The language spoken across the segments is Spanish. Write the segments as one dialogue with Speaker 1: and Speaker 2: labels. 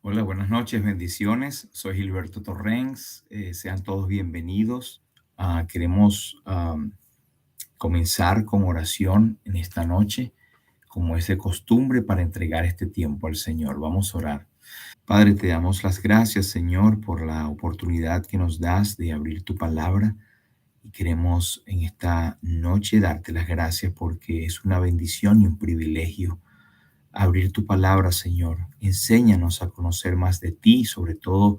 Speaker 1: Hola, buenas noches, bendiciones. Soy Gilberto Torrens. Sean todos bienvenidos. Queremos comenzar con oración en esta noche, como es de costumbre, para entregar este tiempo al Señor. Vamos a orar. Padre, te damos las gracias, Señor, por la oportunidad que nos das de abrir tu palabra. Y queremos en esta noche darte las gracias porque es una bendición y un privilegio abrir tu palabra, Señor. Enséñanos a conocer más de ti, sobre todo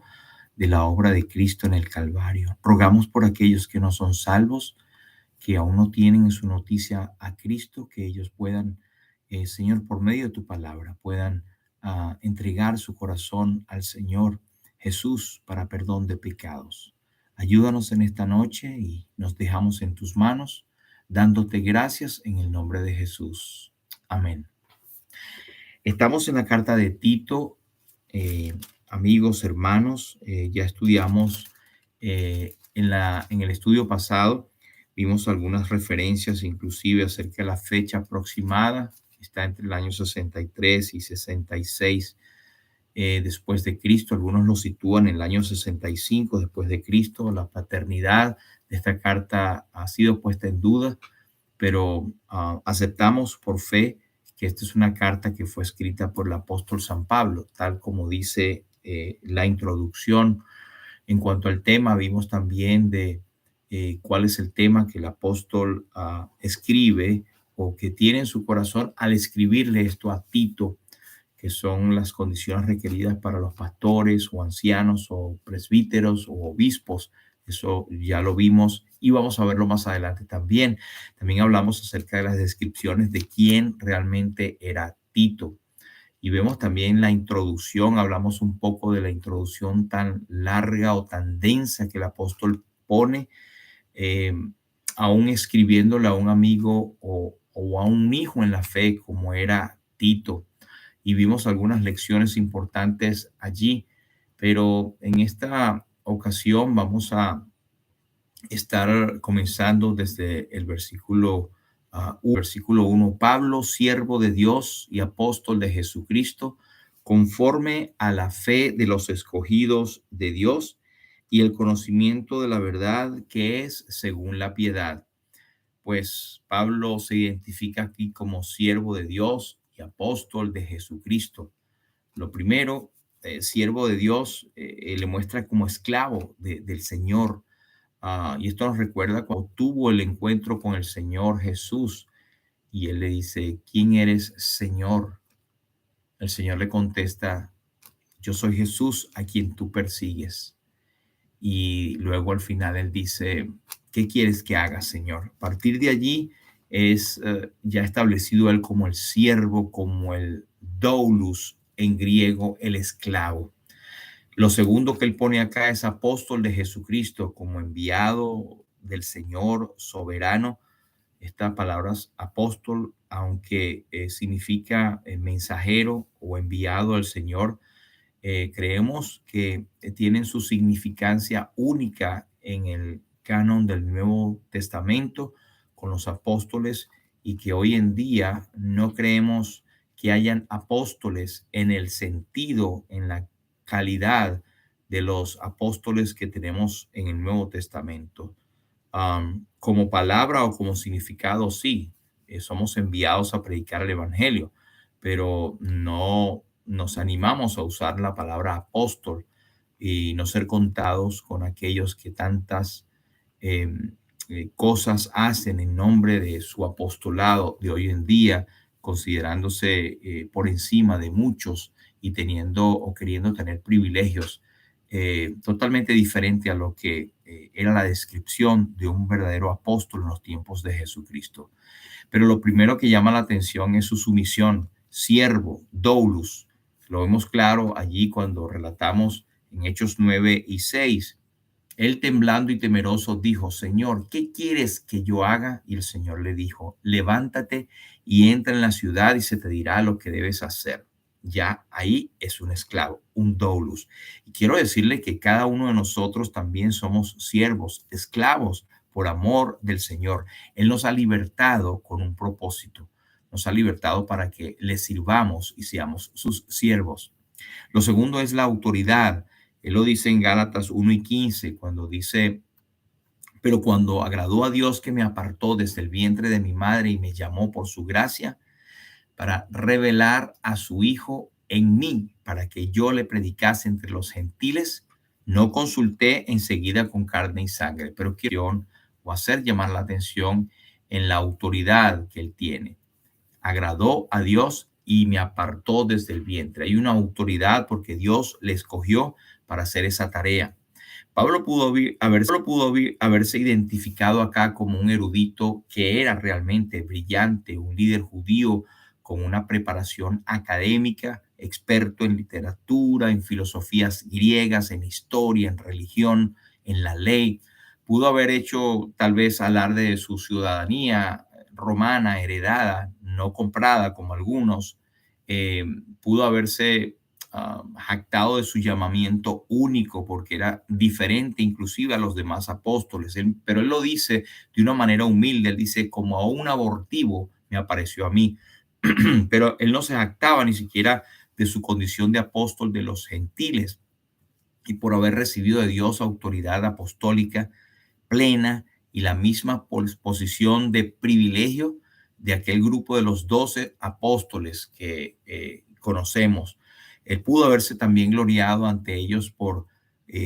Speaker 1: de la obra de Cristo en el Calvario. Rogamos por aquellos que no son salvos, que aún no tienen en su noticia a Cristo, que ellos puedan, Señor, por medio de tu palabra, puedan entregar su corazón al Señor Jesús para perdón de pecados. Ayúdanos en esta noche y nos dejamos en tus manos, dándote gracias en el nombre de Jesús. Amén. Estamos en la carta de Tito, eh, amigos, hermanos. Ya estudiamos en el estudio pasado, vimos algunas referencias inclusive acerca de la fecha aproximada. Está entre el año 63 y 66 después de Cristo. Algunos lo sitúan en el año 65 después de Cristo. La paternidad de esta carta ha sido puesta en duda, pero aceptamos por fe que esta es una carta que fue escrita por el apóstol San Pablo, tal como dice la introducción. En cuanto al tema, vimos también de cuál es el tema que el apóstol escribe o que tiene en su corazón al escribirle esto a Tito, que son las condiciones requeridas para los pastores o ancianos o presbíteros o obispos. Eso ya lo vimos y vamos a verlo más adelante también. También hablamos acerca de las descripciones de quién realmente era Tito. Y vemos también la introducción, hablamos un poco de la introducción tan larga o tan densa que el apóstol pone, eh, aún escribiéndole a un amigo o a un hijo en la fe como era Tito, y vimos algunas lecciones importantes allí, pero en esta ocasión vamos a estar comenzando desde el versículo 1. Pablo, siervo de Dios y apóstol de Jesucristo, conforme a la fe de los escogidos de Dios y el conocimiento de la verdad que es según la piedad. Pues Pablo se identifica aquí como siervo de Dios y apóstol de Jesucristo. Lo primero, siervo de Dios, le muestra como esclavo del Señor. Y esto nos recuerda cuando tuvo el encuentro con el Señor Jesús y él le dice, ¿quién eres, Señor? El Señor le contesta, yo soy Jesús a quien tú persigues. Y luego al final él dice, ¿qué quieres que haga, Señor? A partir de allí es ya establecido él como el siervo, como el doulos en griego, el esclavo. Lo segundo que él pone acá es apóstol de Jesucristo, como enviado del Señor soberano. Esta palabra es apóstol, aunque significa mensajero o enviado al Señor, creemos que tienen su significancia única en el canon del Nuevo Testamento con los apóstoles, y que hoy en día no creemos que hayan apóstoles en el sentido, en la calidad de los apóstoles que tenemos en el Nuevo Testamento. Como palabra o como significado, sí, somos enviados a predicar el Evangelio, pero no nos animamos a usar la palabra apóstol y no ser contados con aquellos que tantas cosas hacen en nombre de su apostolado de hoy en día, considerándose por encima de muchos y teniendo o queriendo tener privilegios totalmente diferente a lo que era la descripción de un verdadero apóstol en los tiempos de Jesucristo. Pero lo primero que llama la atención es su sumisión, siervo, doulos. Lo vemos claro allí cuando relatamos en Hechos 9 y 6. Él, temblando y temeroso, dijo, Señor, ¿qué quieres que yo haga? Y el Señor le dijo, levántate y entra en la ciudad y se te dirá lo que debes hacer. Ya ahí es un esclavo, un doulos. Y quiero decirle que cada uno de nosotros también somos siervos, esclavos por amor del Señor. Él nos ha libertado con un propósito. Nos ha libertado para que le sirvamos y seamos sus siervos. Lo segundo es la autoridad. Él lo dice en Gálatas 1:15, cuando dice: pero cuando agradó a Dios que me apartó desde el vientre de mi madre y me llamó por su gracia para revelar a su Hijo en mí, para que yo le predicase entre los gentiles, no consulté enseguida con carne y sangre, pero quiero o hacer llamar la atención en la autoridad que él tiene. Agradó a Dios y me apartó desde el vientre. Hay una autoridad porque Dios le escogió para hacer esa tarea. Pablo haberse identificado acá como un erudito que era realmente brillante, un líder judío con una preparación académica, experto en literatura, en filosofías griegas, en historia, en religión, en la ley. Pudo haber hecho tal vez alarde de su ciudadanía romana heredada, no comprada como algunos. Eh, Pudo haberse jactado de su llamamiento único porque era diferente inclusive a los demás apóstoles. Pero él lo dice de una manera humilde. Él dice: como a un abortivo me apareció a mí. Pero él no se jactaba ni siquiera de su condición de apóstol de los gentiles, y por haber recibido de Dios autoridad apostólica plena y la misma posición de privilegio de aquel grupo de los 12 apóstoles que conocemos. Él pudo haberse también gloriado ante ellos por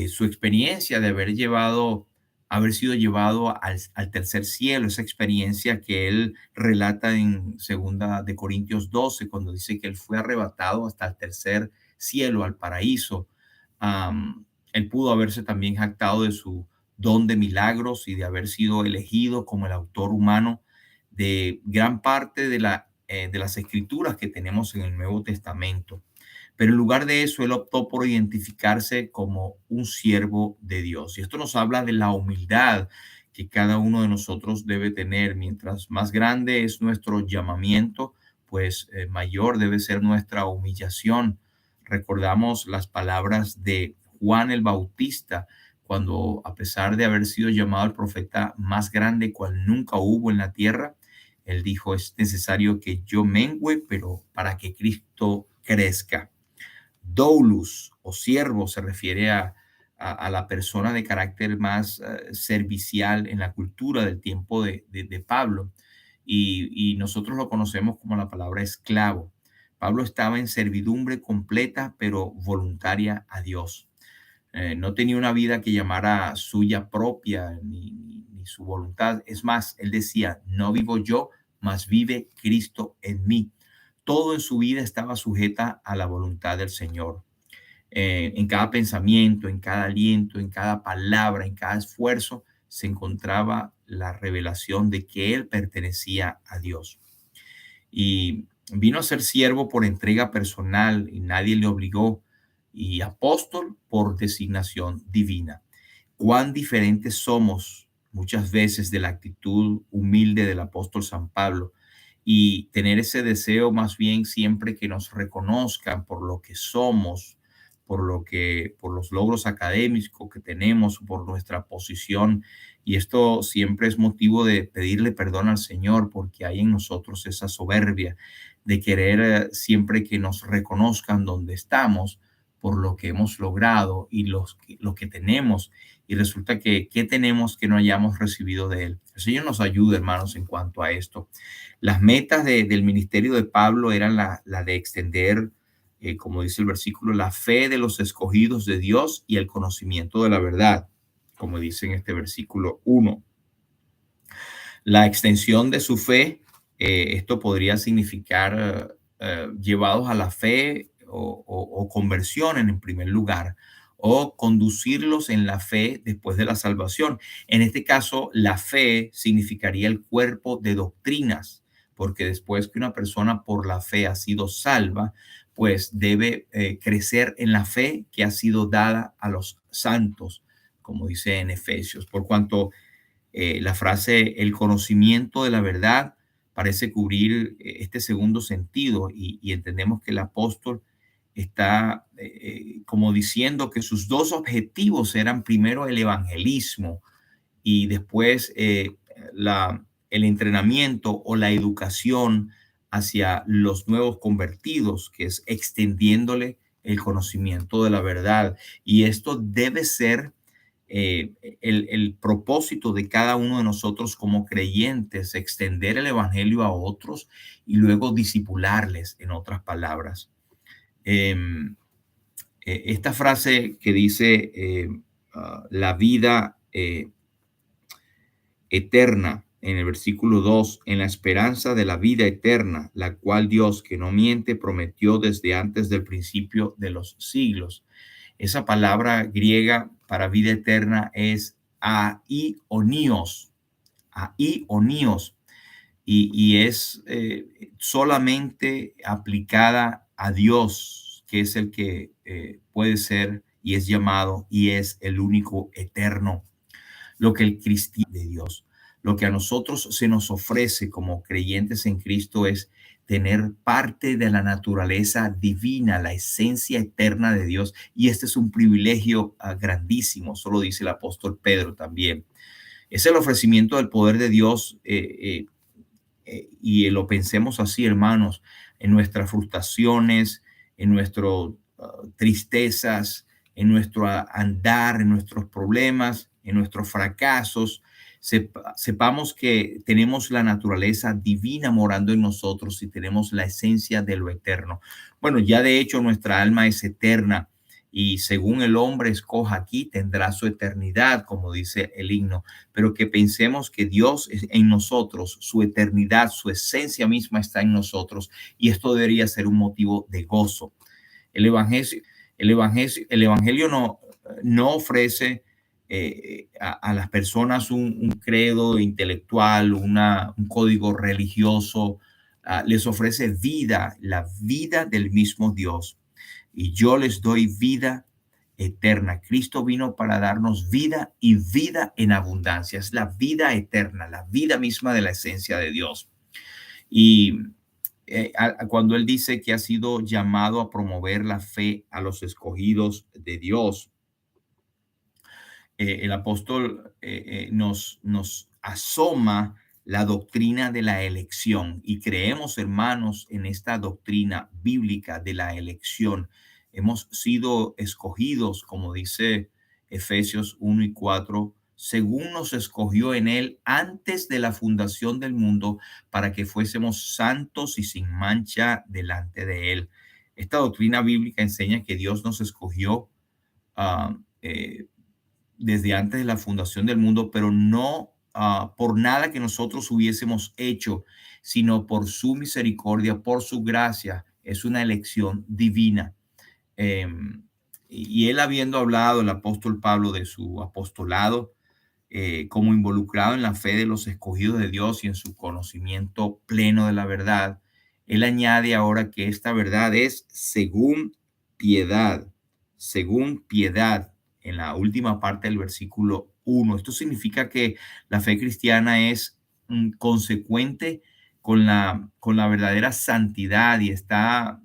Speaker 1: su experiencia de haber sido llevado al tercer cielo, esa experiencia que él relata en segunda de Corintios 12, cuando dice que él fue arrebatado hasta el tercer cielo, al paraíso. Él pudo haberse también jactado de su don de milagros y de haber sido elegido como el autor humano de gran parte de las escrituras que tenemos en el Nuevo Testamento. Pero en lugar de eso, él optó por identificarse como un siervo de Dios. Y esto nos habla de la humildad que cada uno de nosotros debe tener. Mientras más grande es nuestro llamamiento, pues mayor debe ser nuestra humillación. Recordamos las palabras de Juan el Bautista, cuando, a pesar de haber sido llamado el profeta más grande cual nunca hubo en la tierra, él dijo: es necesario que yo mengüe, pero para que Cristo crezca. Doulos o siervo se refiere a la persona de carácter más servicial en la cultura del tiempo de Pablo, y nosotros lo conocemos como la palabra esclavo. Pablo estaba en servidumbre completa pero voluntaria a Dios. No tenía una vida que llamara suya propia ni su voluntad. Es más, él decía: no vivo yo, mas vive Cristo en mí. Todo en su vida estaba sujeta a la voluntad del Señor. En cada pensamiento, en cada aliento, en cada palabra, en cada esfuerzo, se encontraba la revelación de que él pertenecía a Dios. Y vino a ser siervo por entrega personal y nadie le obligó, y apóstol por designación divina. Cuán diferentes somos muchas veces de la actitud humilde del apóstol San Pablo, y tener ese deseo más bien siempre que nos reconozcan por lo que somos, por los logros académicos que tenemos, por nuestra posición. Y esto siempre es motivo de pedirle perdón al Señor, porque hay en nosotros esa soberbia de querer siempre que nos reconozcan donde estamos por lo que hemos logrado y lo que tenemos. Y resulta que, ¿qué tenemos que no hayamos recibido de Él? El Señor nos ayude, hermanos, en cuanto a esto. Las metas del ministerio de Pablo eran la de extender, como dice el versículo, la fe de los escogidos de Dios y el conocimiento de la verdad, como dice en este versículo 1. La extensión de su fe, esto podría significar llevados a la fe o conversión en primer lugar, o conducirlos en la fe después de la salvación. En este caso, la fe significaría el cuerpo de doctrinas, porque después que una persona por la fe ha sido salva, pues debe crecer en la fe que ha sido dada a los santos, como dice en Efesios. Por cuanto la frase el conocimiento de la verdad parece cubrir este segundo sentido, y entendemos que el apóstol está como diciendo que sus dos objetivos eran primero el evangelismo y después el entrenamiento o la educación hacia los nuevos convertidos, que es extendiéndole el conocimiento de la verdad. Y esto debe ser el propósito de cada uno de nosotros como creyentes, extender el evangelio a otros y luego disipularles, en otras palabras. Em, Esta frase que dice la vida eterna en el versículo 2, en la esperanza de la vida eterna, la cual Dios, que no miente, prometió desde antes del principio de los siglos. Esa palabra griega para vida eterna es aionios, aionios, y es solamente aplicada a Dios, que es el que puede ser y es llamado y es el único eterno. Lo que el cristiano de Dios, lo que a nosotros se nos ofrece como creyentes en Cristo es tener parte de la naturaleza divina, la esencia eterna de Dios. Y este es un privilegio grandísimo, eso lo dice el apóstol Pedro también. Es el ofrecimiento del poder de Dios y lo pensemos así, hermanos, en nuestras frustraciones, en nuestras tristezas, en nuestro andar, en nuestros problemas, en nuestros fracasos. Sepamos que tenemos la naturaleza divina morando en nosotros y tenemos la esencia de lo eterno. Bueno, ya de hecho nuestra alma es eterna y según el hombre escoja aquí, tendrá su eternidad, como dice el himno, pero que pensemos que Dios es en nosotros, su eternidad, su esencia misma está en nosotros, y esto debería ser un motivo de gozo. El evangelio, el evangelio no ofrece a las personas un credo intelectual, un código religioso, les ofrece vida, la vida del mismo Dios. Y yo les doy vida eterna. Cristo vino para darnos vida y vida en abundancia. Es la vida eterna, la vida misma de la esencia de Dios. Y cuando él dice que ha sido llamado a promover la fe a los escogidos de Dios, el apóstol nos asoma la doctrina de la elección y creemos, hermanos, en esta doctrina bíblica de la elección. Hemos sido escogidos, como dice Efesios 1:4, según nos escogió en él antes de la fundación del mundo para que fuésemos santos y sin mancha delante de él. Esta doctrina bíblica enseña que Dios nos escogió uh, eh, desde antes de la fundación del mundo, pero no por nada que nosotros hubiésemos hecho, sino por su misericordia, por su gracia. Es una elección divina. Eh, y él habiendo hablado, el apóstol Pablo, de su apostolado, como involucrado en la fe de los escogidos de Dios y en su conocimiento pleno de la verdad, él añade ahora que esta verdad es según piedad, en la última parte del versículo 1. Esto significa que la fe cristiana es consecuente con la verdadera santidad y está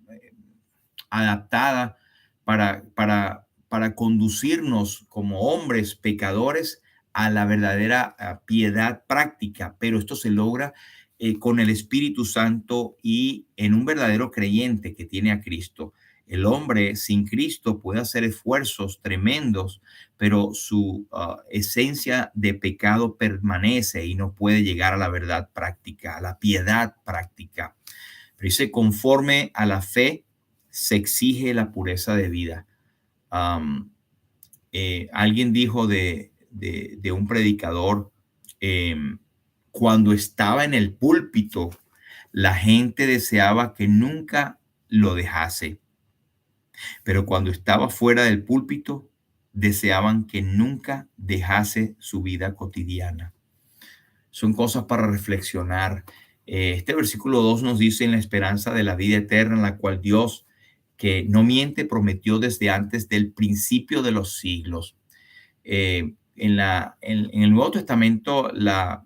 Speaker 1: adaptada para conducirnos como hombres pecadores a la verdadera piedad práctica, pero esto se logra con el Espíritu Santo y en un verdadero creyente que tiene a Cristo. El hombre sin Cristo puede hacer esfuerzos tremendos, pero su esencia de pecado permanece y no puede llegar a la verdad práctica, a la piedad práctica. Pero dice, conforme a la fe se exige la pureza de vida. Um, Alguien dijo de un predicador, eh, cuando estaba en el púlpito, la gente deseaba que nunca lo dejase, pero cuando estaba fuera del púlpito, deseaban que nunca dejase su vida cotidiana. Son cosas para reflexionar. Este versículo 2 nos dice en la esperanza de la vida eterna, en la cual Dios, que no miente, prometió desde antes del principio de los siglos. En el Nuevo Testamento, la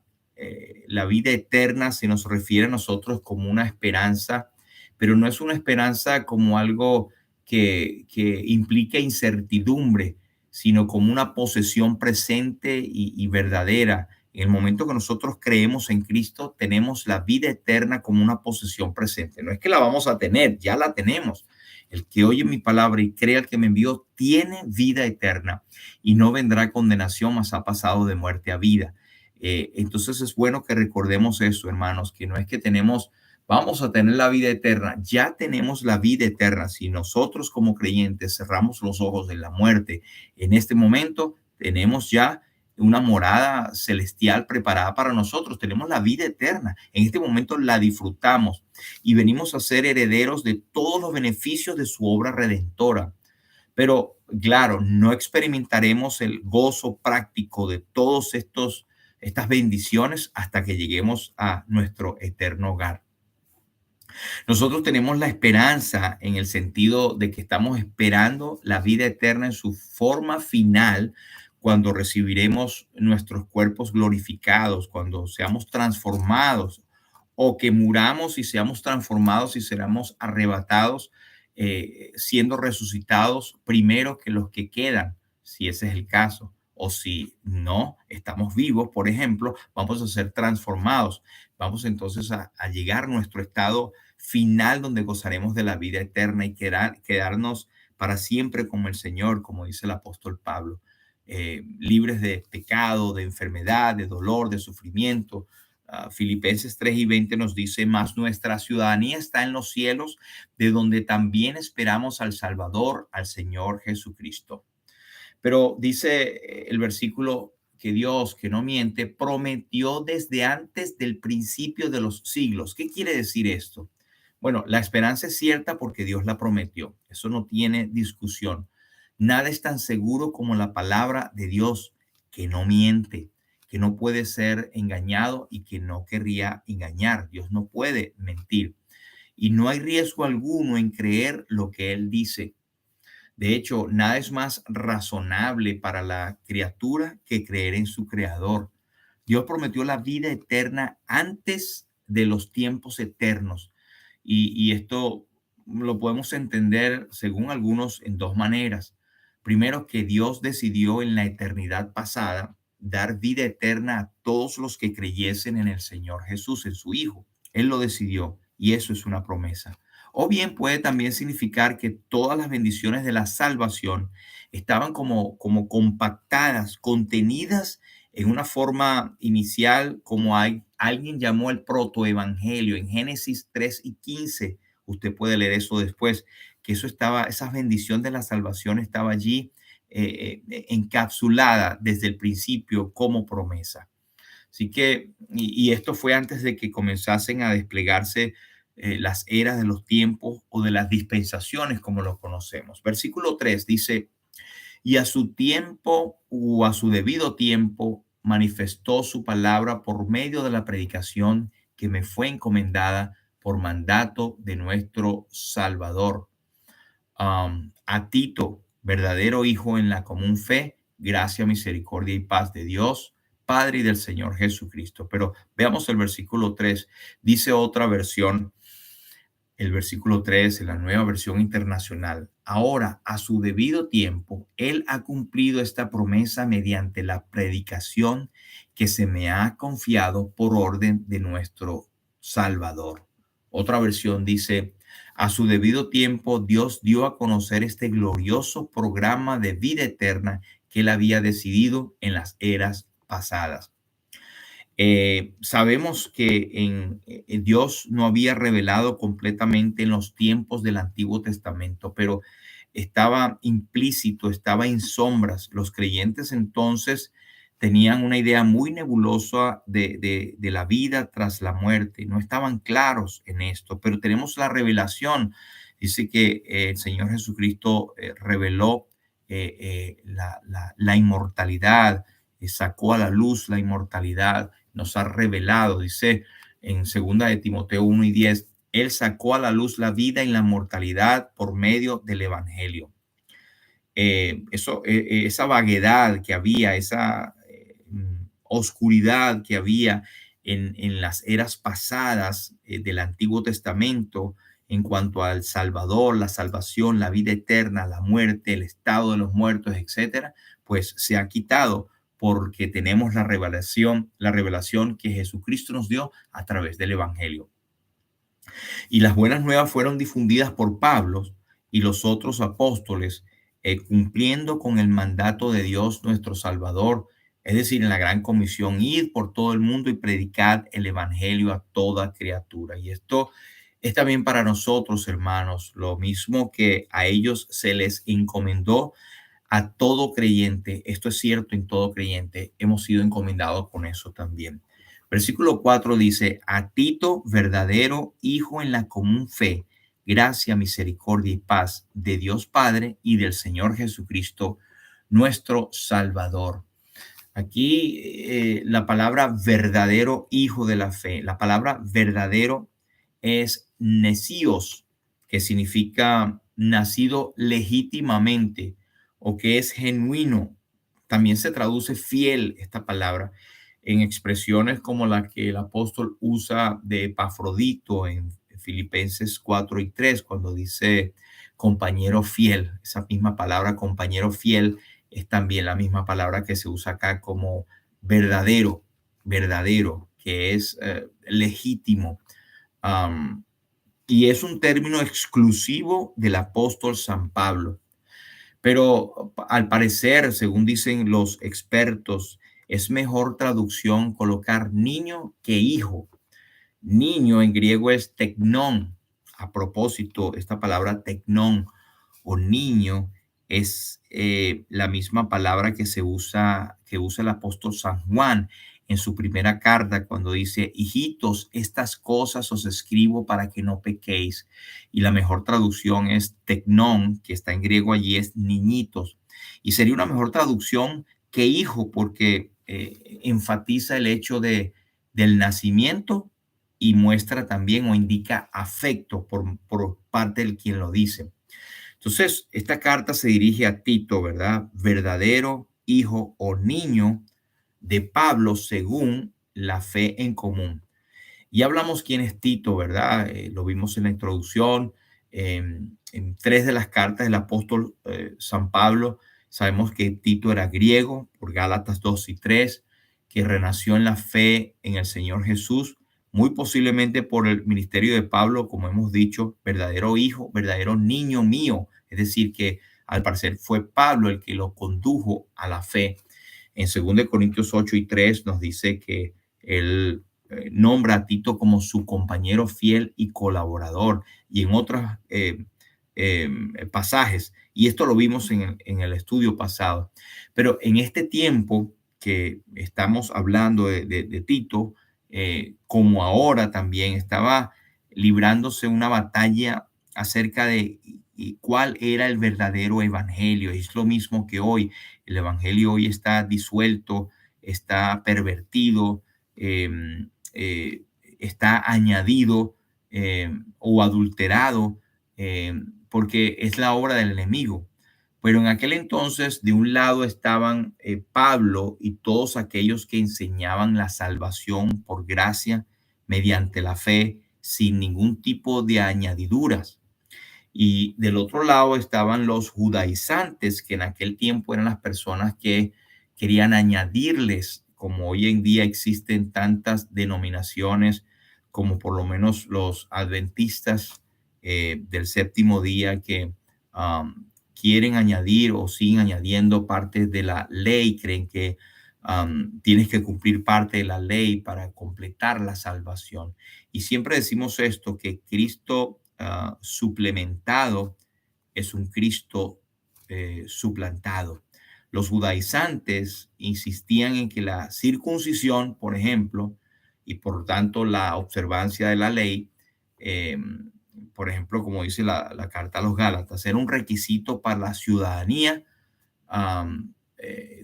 Speaker 1: vida eterna se nos refiere a nosotros como una esperanza, pero no es una esperanza como algo que implica incertidumbre, sino como una posesión presente y verdadera En el momento que nosotros creemos en Cristo, tenemos la vida eterna como una posesión presente. No es que la vamos a tener, ya la tenemos. El que oye mi palabra y crea al que me envió tiene vida eterna y no vendrá condenación, mas ha pasado de muerte a vida. Entonces es bueno que recordemos eso, hermanos, que no es que vamos a tener la vida eterna, ya tenemos la vida eterna. Si nosotros como creyentes cerramos los ojos de la muerte en este momento, tenemos ya una morada celestial preparada para nosotros. Tenemos la vida eterna. En este momento la disfrutamos y venimos a ser herederos de todos los beneficios de su obra redentora. Pero claro, no experimentaremos el gozo práctico de estas bendiciones hasta que lleguemos a nuestro eterno hogar. Nosotros tenemos la esperanza en el sentido de que estamos esperando la vida eterna en su forma final cuando recibiremos nuestros cuerpos glorificados, cuando seamos transformados o que muramos y seamos transformados y seremos arrebatados, siendo resucitados primero que los que quedan, si ese es el caso. O si no estamos vivos, por ejemplo, vamos a ser transformados. Vamos entonces a llegar a nuestro estado final donde gozaremos de la vida eterna y quedarnos para siempre como el Señor, como dice el apóstol Pablo, libres de pecado, de enfermedad, de dolor, de sufrimiento. Filipenses 3:20 nos dice, mas nuestra ciudadanía está en los cielos, de donde también esperamos al Salvador, al Señor Jesucristo. Pero dice el versículo que Dios, que no miente, prometió desde antes del principio de los siglos. ¿Qué quiere decir esto? Bueno, la esperanza es cierta porque Dios la prometió. Eso no tiene discusión. Nada es tan seguro como la palabra de Dios, que no miente, que no puede ser engañado y que no querría engañar. Dios no puede mentir. Y no hay riesgo alguno en creer lo que Él dice. De hecho, nada es más razonable para la criatura que creer en su creador. Dios prometió la vida eterna antes de los tiempos eternos. Y esto lo podemos entender, según algunos, en dos maneras. Primero, que Dios decidió en la eternidad pasada dar vida eterna a todos los que creyesen en el Señor Jesús, en su Hijo. Él lo decidió y eso es una promesa. O bien puede también significar que todas las bendiciones de la salvación estaban como compactadas, contenidas en una forma inicial, como alguien llamó el protoevangelio en Génesis 3:15. Usted puede leer eso después, que esa bendición de la salvación estaba allí encapsulada desde el principio como promesa. Así que, y esto fue antes de que comenzasen a desplegarse las eras de los tiempos o de las dispensaciones como lo conocemos. Versículo 3 dice, y a su tiempo o a su debido tiempo manifestó su palabra por medio de la predicación que me fue encomendada por mandato de nuestro Salvador. A Tito, verdadero hijo en la común fe, gracia, misericordia y paz de Dios, Padre y del Señor Jesucristo. Pero veamos el versículo 3. Dice otra versión, el versículo 3, en la nueva versión internacional. Ahora, a su debido tiempo, Él ha cumplido esta promesa mediante la predicación que se me ha confiado por orden de nuestro Salvador. Otra versión dice, a su debido tiempo, Dios dio a conocer este glorioso programa de vida eterna que Él había decidido en las eras pasadas. Sabemos que Dios no había revelado completamente en los tiempos del Antiguo Testamento, pero estaba implícito, estaba en sombras. Los creyentes entonces tenían una idea muy nebulosa de la vida tras la muerte. No estaban claros en esto, pero tenemos la revelación. Dice que el Señor Jesucristo reveló la inmortalidad, sacó a la luz la inmortalidad, nos ha revelado, dice en segunda de Timoteo 1:10, Él sacó a la luz la vida y la mortalidad por medio del Evangelio. Esa vaguedad que había, esa oscuridad que había en las eras pasadas del Antiguo Testamento en cuanto al Salvador, la salvación, la vida eterna, la muerte, el estado de los muertos, etcétera, pues se ha quitado porque tenemos la revelación que Jesucristo nos dio a través del Evangelio. Y las buenas nuevas fueron difundidas por Pablo y los otros apóstoles, cumpliendo con el mandato de Dios nuestro Salvador, es decir, en la gran comisión, id por todo el mundo y predicad el Evangelio a toda criatura. Y esto es también para nosotros, hermanos, lo mismo que a ellos se les encomendó a todo creyente. Esto es cierto en todo creyente. Hemos sido encomendados con eso también. Versículo 4 dice, a Tito, verdadero hijo en la común fe, gracia, misericordia y paz de Dios Padre y del Señor Jesucristo, nuestro Salvador. Aquí la palabra verdadero hijo de la fe, la palabra verdadero es necios, que significa nacido legítimamente o que es genuino. También se traduce fiel esta palabra en expresiones como la que el apóstol usa de Epafrodito en Filipenses 4:3, cuando dice compañero fiel. Esa misma palabra compañero fiel es también la misma palabra que se usa acá como verdadero, verdadero, que es legítimo. Um, y es un término exclusivo del apóstol San Pablo. Pero al parecer, según dicen los expertos, es mejor traducción colocar niño que hijo. Niño en griego es teknon. A propósito, esta palabra teknon o niño es la misma palabra que usa el apóstol San Juan en su primera carta cuando dice, hijitos, estas cosas os escribo para que no pequéis. Y la mejor traducción es teknon, que está en griego allí, es niñitos. Y sería una mejor traducción que hijo porque enfatiza el hecho del nacimiento y muestra también o indica afecto por parte del quien lo dice. Entonces, esta carta se dirige a Tito, ¿verdad? Verdadero hijo o niño de Pablo según la fe en común. Y hablamos quién es Tito, ¿verdad? Lo vimos en la introducción, en tres de las cartas del apóstol San Pablo. Sabemos que Tito era griego, por Gálatas 2 y 3, que renació en la fe en el Señor Jesús, muy posiblemente por el ministerio de Pablo, como hemos dicho, verdadero hijo, verdadero niño mío. Es decir, que al parecer fue Pablo el que lo condujo a la fe. En 2 Corintios 8:3 nos dice que él nombra a Tito como su compañero fiel y colaborador, y en otros pasajes, y esto lo vimos en el estudio pasado. Pero en este tiempo que estamos hablando de Tito, como ahora también estaba librándose una batalla acerca de cuál era el verdadero evangelio. Es lo mismo que hoy. El evangelio hoy está disuelto, está pervertido, eh, eh, está añadido o adulterado porque es la obra del enemigo. Pero en aquel entonces, de un lado estaban Pablo y todos aquellos que enseñaban la salvación por gracia mediante la fe, sin ningún tipo de añadiduras. Y del otro lado estaban los judaizantes, que en aquel tiempo eran las personas que querían añadirles, como hoy en día existen tantas denominaciones, como por lo menos los adventistas del séptimo día, que quieren añadir o siguen añadiendo partes de la ley, creen que tienes que cumplir parte de la ley para completar la salvación. Y siempre decimos esto, que Cristo suplementado es un Cristo suplantado. Los judaizantes insistían en que la circuncisión, por ejemplo, y por tanto la observancia de la ley, eh, por ejemplo, como dice la carta a los Gálatas, era un requisito para la ciudadanía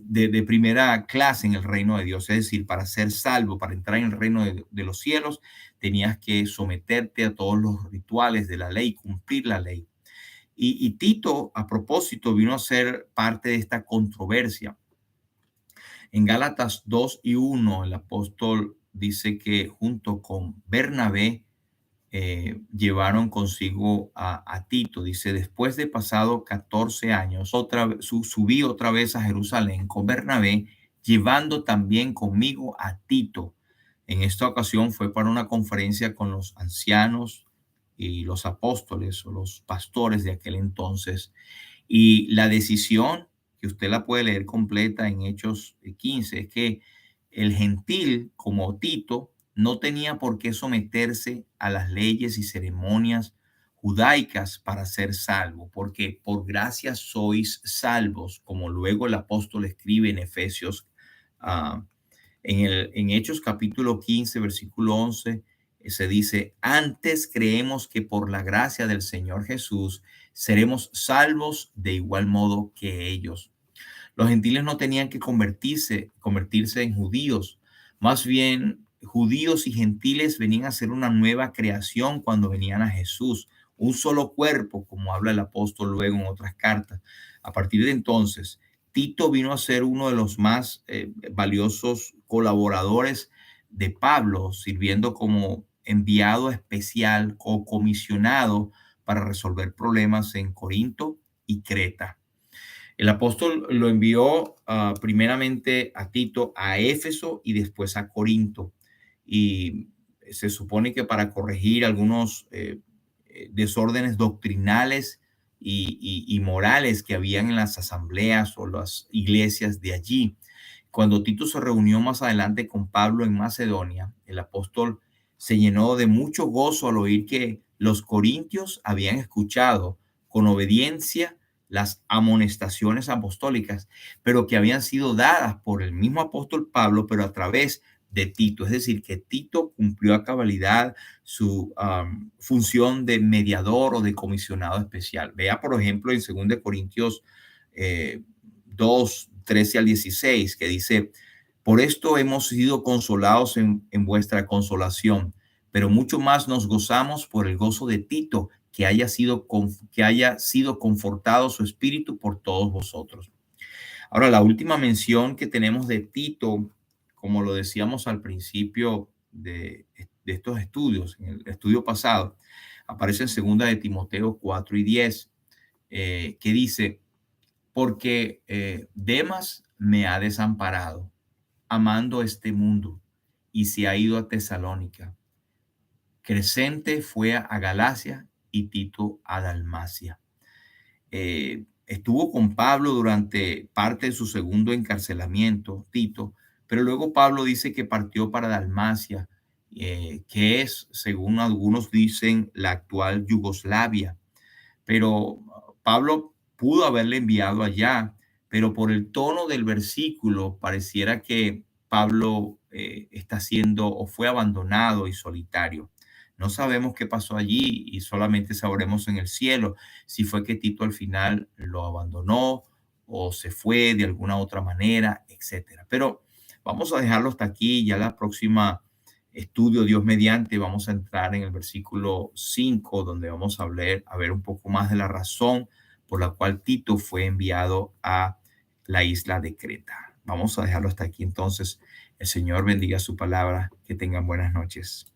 Speaker 1: de primera clase en el reino de Dios. Es decir, para ser salvo, para entrar en el reino de los cielos, tenías que someterte a todos los rituales de la ley, cumplir la ley. Y Tito, a propósito, vino a ser parte de esta controversia. En Gálatas 2:1, el apóstol dice que junto con Bernabé llevaron consigo a Tito. Dice, después de pasado 14 años, subí otra vez a Jerusalén con Bernabé, llevando también conmigo a Tito. En esta ocasión fue para una conferencia con los ancianos y los apóstoles o los pastores de aquel entonces. Y la decisión, que usted la puede leer completa en Hechos 15, es que el gentil, como Tito, no tenía por qué someterse a las leyes y ceremonias judaicas para ser salvo, porque por gracia sois salvos, como luego el apóstol escribe en Efesios, ah, en Hechos capítulo 15, versículo 11, se dice: antes creemos que por la gracia del Señor Jesús seremos salvos de igual modo que ellos. Los gentiles no tenían que convertirse en judíos. Más bien, judíos y gentiles venían a ser una nueva creación cuando venían a Jesús. Un solo cuerpo, como habla el apóstol luego en otras cartas. A partir de entonces, Tito vino a ser uno de los más valiosos colaboradores de Pablo, sirviendo como enviado especial o comisionado para resolver problemas en Corinto y Creta. El apóstol lo envió primeramente a Tito, a Éfeso y después a Corinto. Y se supone que para corregir algunos desórdenes doctrinales y morales que habían en las asambleas o las iglesias de allí. Cuando Tito se reunió más adelante con Pablo en Macedonia, el apóstol se llenó de mucho gozo al oír que los corintios habían escuchado con obediencia las amonestaciones apostólicas, pero que habían sido dadas por el mismo apóstol Pablo, pero a través de Tito. Es decir, que Tito cumplió a cabalidad su función de mediador o de comisionado especial. Vea, por ejemplo, en 2 Corintios 2, 13 al 16, que dice: por esto hemos sido consolados en vuestra consolación, pero mucho más nos gozamos por el gozo de Tito, que haya sido confortado su espíritu por todos vosotros. Ahora, la última mención que tenemos de Tito, como lo decíamos al principio de estos estudios, en el estudio pasado, aparece en 2 de Timoteo 4 y 10, que dice: porque Demas me ha desamparado, amando este mundo, y se ha ido a Tesalónica. Crescente fue a Galacia y Tito a Dalmacia. Estuvo con Pablo durante parte de su segundo encarcelamiento, Tito, pero luego Pablo dice que partió para Dalmacia, que es, según algunos dicen, la actual Yugoslavia. Pero Pablo pudo haberle enviado allá, pero por el tono del versículo pareciera que Pablo está siendo o fue abandonado y solitario. No sabemos qué pasó allí y solamente sabremos en el cielo si fue que Tito al final lo abandonó o se fue de alguna otra manera, etcétera. Pero vamos a dejarlo hasta aquí. Ya la próxima estudio, Dios mediante, vamos a entrar en el versículo 5, donde vamos a ver un poco más de la razón por la cual Tito fue enviado a la isla de Creta. Vamos a dejarlo hasta aquí entonces. El Señor bendiga su palabra. Que tengan buenas noches.